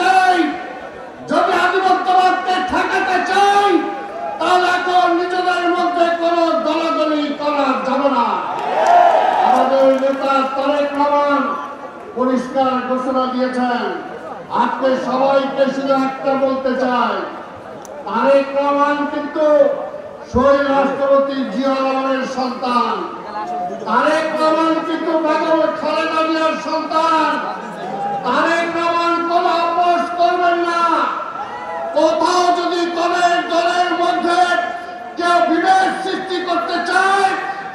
চাই, যদি আধিপত্যবাদকে ঠেকাতে চাই, তাহলে এখন নিজেদের মধ্যে কোনো দলাদলি করা যাবে না। আমাদের নেতা তারেক রহমান পরিষ্কার ঘোষণা দিয়েছেন। আজকে সবাইকে শুধু একটা বলতে চাই, তারেক রহমান কিন্তু শহীদ রাষ্ট্রপতি জিয়া রহমানের সন্তান। তারেক রহমান কিন্তু বেগম খালেদা জিয়ার সন্তান। তারেক রহমান কোন আপোষ করবেন না। কোথাও যদি দলের মধ্যে কেউ বিভেদ সৃষ্টি করতে চায়,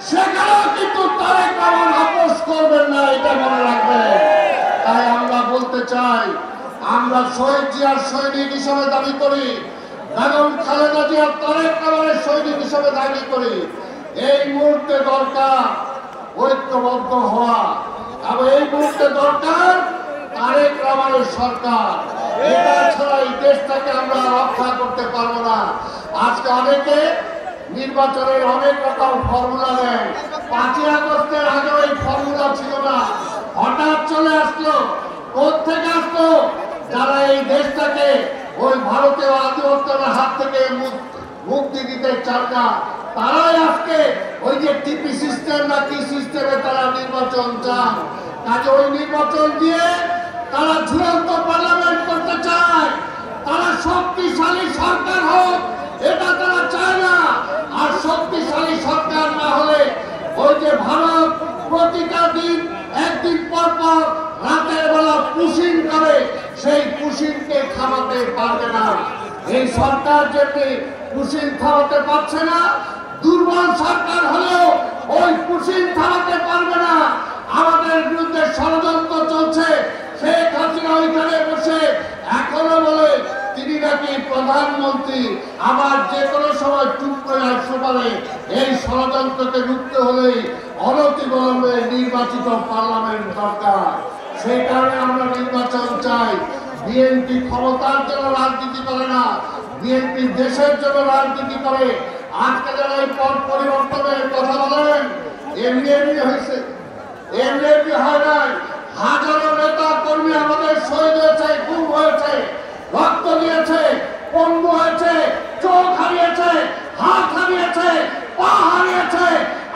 সেখানেও কিন্তু তারেক রহমান আপোষ করবেন না, এটা মনে রাখবেন। তাই আমরা বলতে চাই, আমরা শহীদ জিয়ার সৈনিক হিসেবে দাবি করি, বেগম খালেদা জিয়ার তারেক রহমানের সৈনিক হিসেবে দাবি করি। এই মুহূর্তে দরকার ঐক্যবদ্ধ হওয়া, এবং এই মুহূর্তে দরকার তারেক রহমানের সরকার। এটা ছাড়া এই দেশটাকে আমরা রক্ষা করতে পারবো না। আজকে অনেকে নির্বাচনের অনেক রকম ফর্মুলা নেন। 5ই আগস্টের আগে এই ফর্মুলা ছিল না, হঠাৎ চলে আসলো। কোথেকে আসলো? যারা এই দেশটাকে ওই ভারতীয় আধিপত্যের হাত থেকে মুক্তি দিতে চান না, তারাই আজকে ওই যে টিপি সিস্টেম না কি সিস্টেমে তারা নির্বাচন চান। কাজে ওই নির্বাচন দিয়ে তারা ঝুলন্ত পার্লামেন্ট করতে চায়। তারা শক্তিশালী সরকার হোক, এটা তারা চায় না। আর শক্তিশালী সরকার না হলে ওই যে ভারত প্রতিটা দিন একদিন পর পর রাতের বেলা পুশিং করে, সেই পুশিংকে থামাতে পারবে না। এই সরকার যেটি পুশিং থামাতে পারছে না, দুর্বল সরকার হলেও ওই পুশিং থামাতে পারবে না। আমাদের বিরুদ্ধে ষড়যন্ত্র চলছে। শেখ হাসিনা ওইখানে বসে এখনো বলে তিনি নাকি প্রধানমন্ত্রী, আবার যে কোনো সময় চুপ করে আসতে পারে। এই ষড়যন্ত্রকে রুখতে হলেই অনতিবিলম্বে নির্বাচিত পার্লামেন্ট দরকার। সেই কারণে আমরা নির্বাচন চাই। বিএনপি ক্ষমতার জন্য রাজনীতি করে না, বিএনপি দেশের জন্য রাজনীতি করে। আজকে যারা এই পথ পরিবর্তনের কথা বলেন, এমনি হয়েছে, এমনি হয় নাই। হাজারো নেতা কর্মী আমাদের শহীদ হয়েছে, গুম হয়েছে, রক্ত দিয়েছে, পঙ্গু হয়েছে, চোখ হারিয়েছে, হাত হারিয়েছে, পা হারিয়েছে।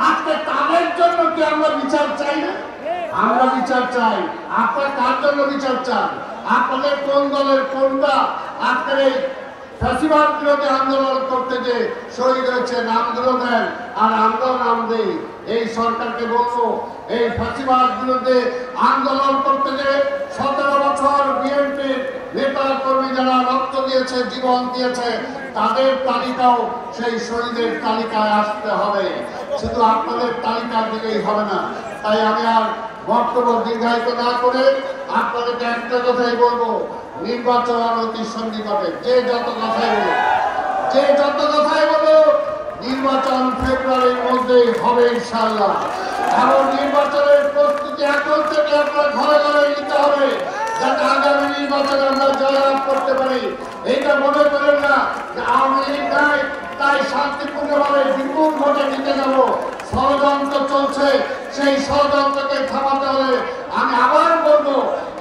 আজকে তাদের জন্য কি আমরা বিচার চাই না? আমরা বিচার চাই। আপনারা কার জন্য বিচার চান? আপনাদের কোন দলের কোনটা আজকের এই ফ্যাসিবাদ বিরোধী আন্দোলন করতে যে শহীদ হয়েছে নামগুলো দেন, আর আমরাও নাম দেই। এই সরকারকে বলবো, এই ফ্যাসিবাদ বিরুদ্ধে আন্দোলন করতে যে 17 বছর বিএনপির নেতা কর্মী যারা রক্ত দিয়েছে, জীবন দিয়েছে, তাদের তালিকাও সেই শহীদের তালিকায় আসতে হবে। শুধু আপনাদের তালিকার দিকেই হবে না। তাই আমি আর বক্তব্য দীর্ঘায়িত না করে আপনাদেরকে একটা কথাই বলবো, নির্বাচন অতি সন্নিকটে। যে যত কথাই বলো, নির্বাচন ফেব্রুয়ারির মধ্যেই হবে ইনশাআল্লাহ। এবং নির্বাচনের প্রস্তুতি এখন থেকে আপনার ঘরে ঘরে নিতে হবে, যাতে আগামী নির্বাচনে আমরা জয়লাভ করতে পারি। এইটা মনে করেন না যে আওয়ামী লীগ নাই তাই শান্তিপূর্ণভাবে বিপুল ভোটে জিতে যাব। ষড়যন্ত্র চলছে, সেই ষড়যন্ত্রকে থামাতে হলে আমি আবার বলবো,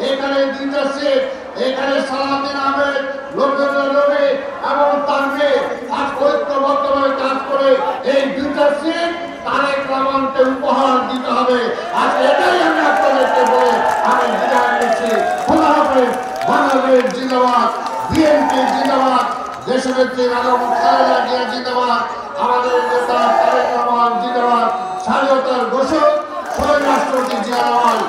এখানে 2টা সিট, এখানে সালাউদ্দিন আহমেদ, রবীন্দ্র রবি এবং তানভীর আজ ঐক্যবদ্ধভাবে কাজ করে এই 2টা সিট তারেক রহমানকে উপহার দিতে হবে। আজ এটাই আমি আপনাদেরকে বলে আমি বিদায় নিচ্ছি। খোদা হাফেজ। বাংলাদেশ জিন্দাবাদ, বিএনপি জিন্দাবাদ, দেশনেত্রী বেগম খালেদা জিয়া জিন্দাবাদ, আমাদের নেতা তারেক রহমান জিন্দাবাদ, স্বাধীনতার ঘোষক শহীদ রাষ্ট্রপতি জিয়া রহমান